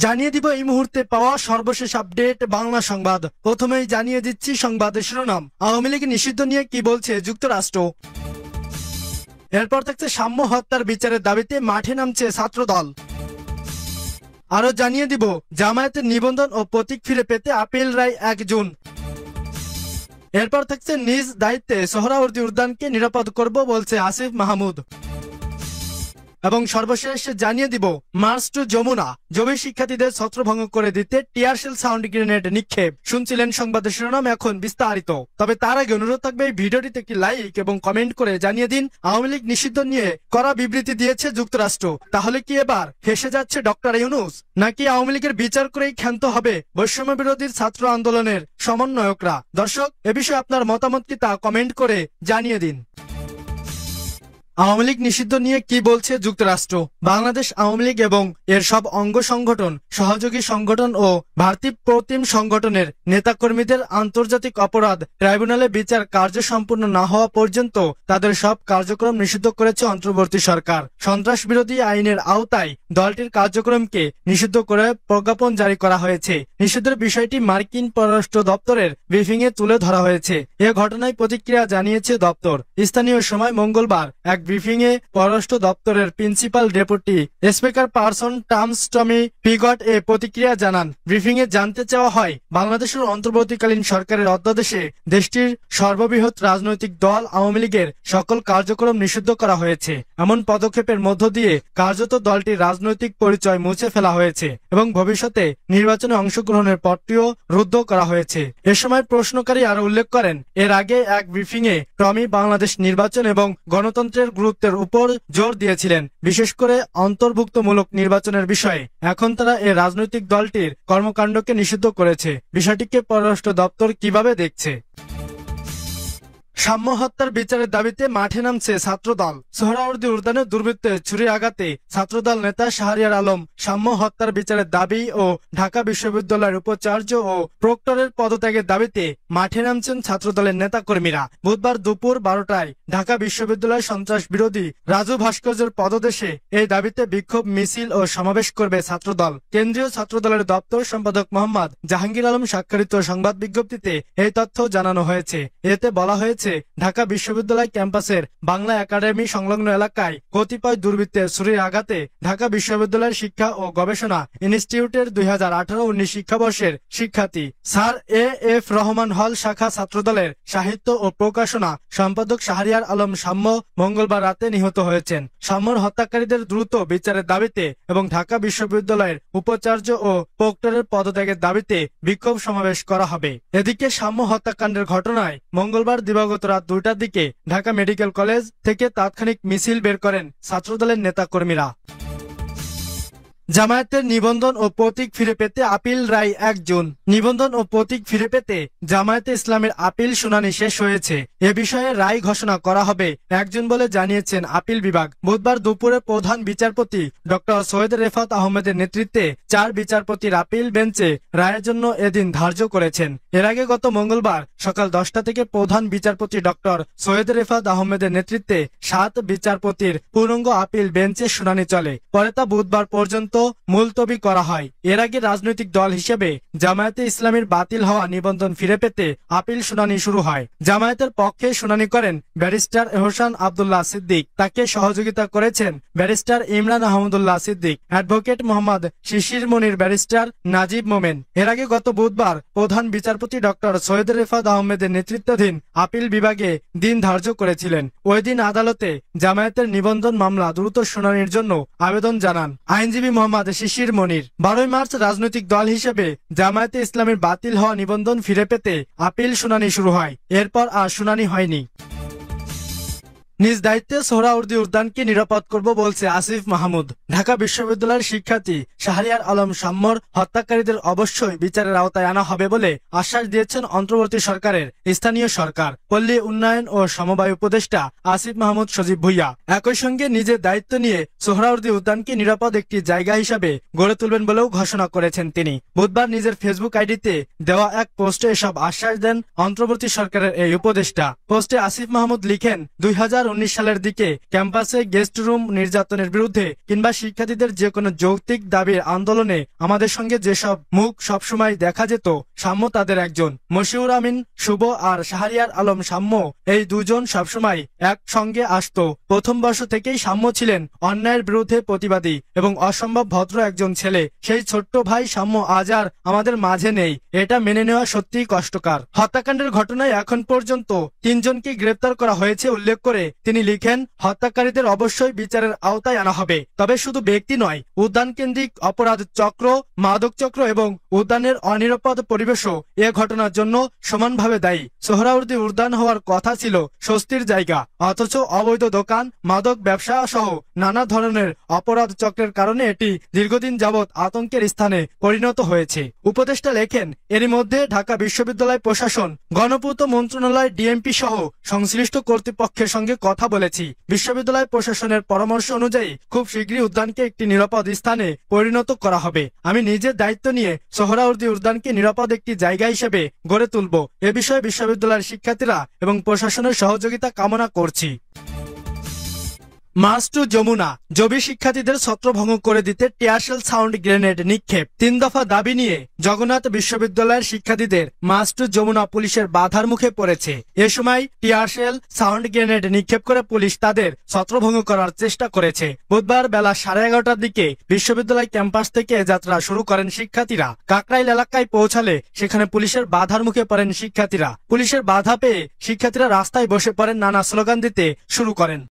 জানিয়ে দিব এই মুহূর্তে পাওয়া সর্বশেষ আপডেট বাংলা সংবাদ। প্রথমেই জানিয়ে দিচ্ছি সংবাদের শিরোনাম। আওয়ামী লীগ নিষিদ্ধ নিয়ে কি বলছে যুক্তরাষ্ট্র। এরপর থাকছে সাম্য হত্যার বিচারের দাবিতে মাঠে নামছে ছাত্রদল। আরো জানিয়ে দিব জামায়াতের নিবন্ধন ও প্রতীক ফিরে পেতে আপিল রায় 1 জুন। এরপর থাকছে নিজ দায়িত্বে সোহরাওয়ার্দী উদ্যানকে নিরাপদ করব বলছে আসিফ মাহমুদ। এবং সর্বশেষ জানিয়ে দিব মার্চ টু যমুনা জমি শিক্ষার্থীদের ছত্রভঙ্গ করে দিতে টিয়ারশেল সাউন্ড গ্রেনেড নিক্ষেপ। শুনছিলেন সংবাদের শিরোনাম, এখন বিস্তারিত। তবে তার আগে অনুরোধ থাকবে এই ভিডিওটিতে একটি লাইক এবং কমেন্ট করে জানিয়ে দিন আওয়ামী লীগ নিষিদ্ধ নিয়ে কড়া বিবৃতি দিয়েছে যুক্তরাষ্ট্র। তাহলে কি এবার ফেঁসে যাচ্ছে ডক্টর ইউনূস, নাকি আওয়ামী লীগের বিচার করেই ক্ষান্ত হবে বৈষম্য বিরোধী ছাত্র আন্দোলনের সমন্বয়করা? দর্শক, এ বিষয়ে আপনার মতামত কি তা কমেন্ট করে জানিয়ে দিন। আওয়ামী লীগ নিষিদ্ধ নিয়ে কি বলছে যুক্তরাষ্ট্র। বাংলাদেশ আওয়ামী লীগ এবং এর সব অঙ্গ সংগঠন, সহযোগী সংগঠন ও ভারতীয় প্রতিম সংগঠনের নেতাকর্মীদের আন্তর্জাতিক অপরাধ ট্রাইব্যুনালে বিচার কার্য সম্পূর্ণ না হওয়া পর্যন্ত তাদের সব কার্যক্রম নিষিদ্ধ করেছে অন্তর্বর্তী সরকার। সন্ত্রাস বিরোধী আইনের আওতায় দলটির কার্যক্রমকে নিষিদ্ধ করে প্রজ্ঞাপন জারি করা হয়েছে। নিষিদ্ধের বিষয়টি মার্কিন পররাষ্ট্র দপ্তরের ব্রিফিং এ তুলে ধরা হয়েছে। এ ঘটনায় প্রতিক্রিয়া জানিয়েছে দপ্তর। স্থানীয় সময় মঙ্গলবার এক ব্রিফিং এ পররাষ্ট্র দপ্তরের principal deputy spokesperson Tommy Pigott এ প্রতিক্রিয়া জানান। ব্রিফিং এ জানতে চাওয়া হয়, বাংলাদেশের অন্তর্বর্তীকালীন সরকারের অধ্যাদেশে দেশটির সর্ববৃহৎ রাজনৈতিক দল আওয়ামী লীগের সকল কার্যক্রম নিষিদ্ধ করা হয়েছে। এমন পদক্ষেপের মধ্য দিয়ে কার্যত দলটির রাজনৈতিক পরিচয় মুছে ফেলা হয়েছে এবং ভবিষ্যতে নির্বাচনে অংশগ্রহণের পথটিও রুদ্ধ করা হয়েছে। এ সময় প্রশ্নকারী আরো উল্লেখ করেন, এর আগে এক ব্রিফিং এ টমি বাংলাদেশ নির্বাচন এবং গণতন্ত্রের গুরুত্বের উপর জোর দিয়েছিলেন, বিশেষ করে অন্তর্ভুক্তমূলক নির্বাচনের বিষয়ে। এখন তারা এই রাজনৈতিক দলটির কর্মকাণ্ডকে নিষিদ্ধ করেছে। বিষয়টিকে পররাষ্ট্র দপ্তর কিভাবে দেখছে? সাম্য হত্যার বিচারের দাবিতে মাঠে নামছে ছাত্রদল। সোহরাওয়ার্দী উদ্যানে দুর্বৃত্তের ছুরির আঘাতে ছাত্রদল নেতা শাহরিয়ার আলম সাম্য হত্যার বিচারের দাবি ও ঢাকা বিশ্ববিদ্যালয়ের উপাচার্য ও প্রক্টরের পদত্যাগের দাবিতে মাঠে নামছেন ছাত্রদলের নেতাকর্মীরা। বুধবার দুপুর 12টায় ঢাকা বিশ্ববিদ্যালয় সন্ত্রাস বিরোধী রাজু ভাস্কর্যের পদদেশে এই দাবিতে বিক্ষোভ মিছিল ও সমাবেশ করবে ছাত্রদল। কেন্দ্রীয় ছাত্রদলের দপ্তর সম্পাদক মোহাম্মদ জাহাঙ্গীর আলম স্বাক্ষরিত সংবাদ বিজ্ঞপ্তিতে এই তথ্য জানানো হয়েছে। এতে বলা হয়েছে, ঢাকা বিশ্ববিদ্যালয় ক্যাম্পাসের বাংলা একাডেমি সংলগ্ন এলাকায় কতিপয় দুর্বৃত্তের ছুরির আঘাতে ঢাকা বিশ্ববিদ্যালয়ের শিক্ষা ও গবেষণা ইনস্টিটিউটের 2018-19 শিক্ষাবর্ষের শিক্ষার্থী স্যার এ.এফ. রহমান হল শাখা ছাত্রদলের সাহিত্য ও প্রকাশনা সম্পাদক শাহরিয়ার আলম সাম্য মঙ্গলবার রাতে নিহত হয়েছেন। সাম্যর হত্যাকারীদের দ্রুত বিচারের দাবিতে এবং ঢাকা বিশ্ববিদ্যালয়ের উপাচার্য ও প্রক্টরের পদত্যাগের দাবিতে বিক্ষোভ সমাবেশ করা হবে। এদিকে সাম্য হত্যাকাণ্ডের ঘটনায় মঙ্গলবার দিবাগত রাত 2টার দিকে ঢাকা মেডিকেল কলেজ থেকে তাৎক্ষণিক মিছিল বের করেন ছাত্রদলের নেতাকর্মীরা। জামায়াতের নিবন্ধন ও প্রতীক ফিরে পেতে আপিল রায় 1 জুন। নিবন্ধন ও প্রতীক ফিরে পেতে জামায়াতে ইসলামের আপিল শুনানি শেষ হয়েছে। এ বিষয়ে রায় ঘোষণা করা হবে 1 জুন বলে জানিয়েছেন আপিল বিভাগ। বুধবার দুপুরে প্রধান বিচারপতি ডক্টর সৈয়দ রেফাত আহমেদের নেতৃত্বে 4 বিচারপতির আপিল বেঞ্চে রায়ের জন্য এদিন ধার্য করেছেন। এর আগে গত মঙ্গলবার সকাল 10টা থেকে প্রধান বিচারপতি ডক্টর সৈয়দ রেফাত আহমেদের নেতৃত্বে 7 বিচারপতির পূর্ণাঙ্গ আপিল বেঞ্চে শুনানি চলে। পরে তা বুধবার পর্যন্ত মুলতবি করা হয়। এর আগে রাজনৈতিক দল হিসেবে জামায়াতে ইসলামীর বাতিল হওয়া নিবন্ধন ফিরে পেতে আপিল শুনানি শুরু হয়। জামায়াতের পক্ষে শুনানি করেন ব্যারিস্টার এহসান আব্দুল্লাহ সিদ্দিক। তাকে সহযোগিতা করেছেন ব্যারিস্টার ইমরান আহমদুল্লাহ সিদ্দিক, অ্যাডভোকেট মোহাম্মদ শিশির মনির, ব্যারিস্টার নাজিব মোমেন। এর আগে গত বুধবার প্রধান বিচারপতি ডক্টর সৈয়দ রেফাত আহমেদের নেতৃত্বাধীন আপিল বিভাগে দিন ধার্য করেছিলেন। ওই দিন আদালতে জামায়াতের নিবন্ধন মামলা দ্রুত শুনানির জন্য আবেদন জানান আইনজীবী মোহাম্মদ শিশির মনির। 12 মার্চ রাজনৈতিক দল হিসেবে জামায়াতে ইসলামের বাতিল হওয়া নিবন্ধন ফিরে পেতে আপিল শুনানি শুরু হয়। এরপর আর শুনানি হয়নি। নিজ দায়িত্বে সোহরাওয়ার্দী উদ্যানকে নিরাপদ করব বলছে আসিফ মাহমুদ। ঢাকা বিশ্ববিদ্যালয়ের শিক্ষার্থী শাহরিয়ার আলম সাম্যর হত্যাকারীদের অবশ্যই বিচারের আওতায় আনা হবে বলে আশ্বাস দিয়েছেন অন্তর্বর্তী সরকারের স্থানীয় সরকার, পল্লী উন্নয়ন ও সমবায় উপদেষ্টা আসিফ মাহমুদ সজীব ভুইয়া। একই সঙ্গে নিজের দায়িত্ব নিয়ে সোহরাওয়ার্দী উদ্যানকে নিরাপদ একটি জায়গা হিসাবে গড়ে তুলবেন বলেও ঘোষণা করেছেন তিনি। বুধবার নিজের ফেসবুক আইডিতে দেওয়া এক পোস্টে এসব আশ্বাস দেন অন্তর্বর্তী সরকারের এই উপদেষ্টা। পোস্টে আসিফ মাহমুদ লিখেন, 2019 সালের দিকে ক্যাম্পাসে গেস্ট রুম নির্যাতনের বিরুদ্ধে কিংবা শিক্ষার্থীদের যে কোনো যৌক্তিক দাবির আন্দোলনে আমাদের সঙ্গে যেসব মুখ সবসময় দেখা যেত, সাম্য তাদের একজন। মশিউর আমিন শুভ আর শাহরিয়ার আলম সাম্য, এই দুজন সবসময় একসঙ্গে আসতো। প্রথম বর্ষ থেকেই সাম্য ছিলেন অন্যায়ের বিরুদ্ধে প্রতিবাদী এবং অসম্ভব ভদ্র একজন ছেলে। সেই ছোট্ট ভাই সাম্য আজ আর আমাদের মাঝে নেই, এটা মেনে নেওয়া সত্যিই কষ্টকর। হত্যাকাণ্ডের ঘটনায় এখন পর্যন্ত 3 জনকে গ্রেপ্তার করা হয়েছে উল্লেখ করে তিনি লিখেন, হত্যাকারীদের অবশ্যই বিচারের আওতায় আনা হবে। তবে শুধু ব্যক্তি নয়, উদ্যান কেন্দ্রিক অপরাধ চক্র, মাদক চক্র এবং উদ্যানের অনিরাপদ পরিবেশও এ ঘটনার জন্য সমানভাবে দায়ী। সোহরাওয়ার্দী উদ্যান হওয়ার কথা ছিল স্বস্তির জায়গা, অথচ অবৈধ দোকান, মাদক ব্যবসা সহ নানা ধরনের অপরাধ চক্রের কারণে এটি দীর্ঘদিন যাবৎ আতঙ্কের স্থানে পরিণত হয়েছে। উপদেষ্টা লেখেন, এরই মধ্যে ঢাকা বিশ্ববিদ্যালয় প্রশাসন, গণপূর্ত মন্ত্রণালয়, ডিএমপি সহ সংশ্লিষ্ট কর্তৃপক্ষের সঙ্গে কথা বলেছি। বিশ্ববিদ্যালয় প্রশাসনের পরামর্শ অনুযায়ী খুব শীঘ্রই উদ্যানকে একটি নিরাপদ স্থানে পরিণত করা হবে। আমি নিজের দায়িত্ব নিয়ে সোহরাওয়ার্দী উদ্যানকে নিরাপদ একটি জায়গা হিসেবে গড়ে তুলব। এ বিষয়ে বিশ্ববিদ্যালয়ের শিক্ষার্থীরা এবং প্রশাসনের সহযোগিতা কামনা করছি। মার্চ টু যমুনা, জবি শিক্ষার্থীদের ছত্রভঙ্গ করে দিতে টিয়ারশেল সাউন্ড গ্রেনেড নিক্ষেপ। 3 দফা দাবি নিয়ে জগন্নাথ বিশ্ববিদ্যালয়ের শিক্ষার্থীদের মার্চ টু যমুনা পুলিশের বাধার মুখে পড়েছে। এ সময় টিয়ারশেল সাউন্ড গ্রেনেড নিক্ষেপ করে পুলিশ তাদের ছত্রভঙ্গ করার চেষ্টা করেছে। বুধবার বেলা 11:30টার দিকে বিশ্ববিদ্যালয় ক্যাম্পাস থেকে যাত্রা শুরু করেন শিক্ষার্থীরা। কাকরাইল এলাকায় পৌঁছালে সেখানে পুলিশের বাধার মুখে পড়েন শিক্ষার্থীরা। পুলিশের বাধা পেয়ে শিক্ষার্থীরা রাস্তায় বসে পড়েন, নানা স্লোগান দিতে শুরু করেন।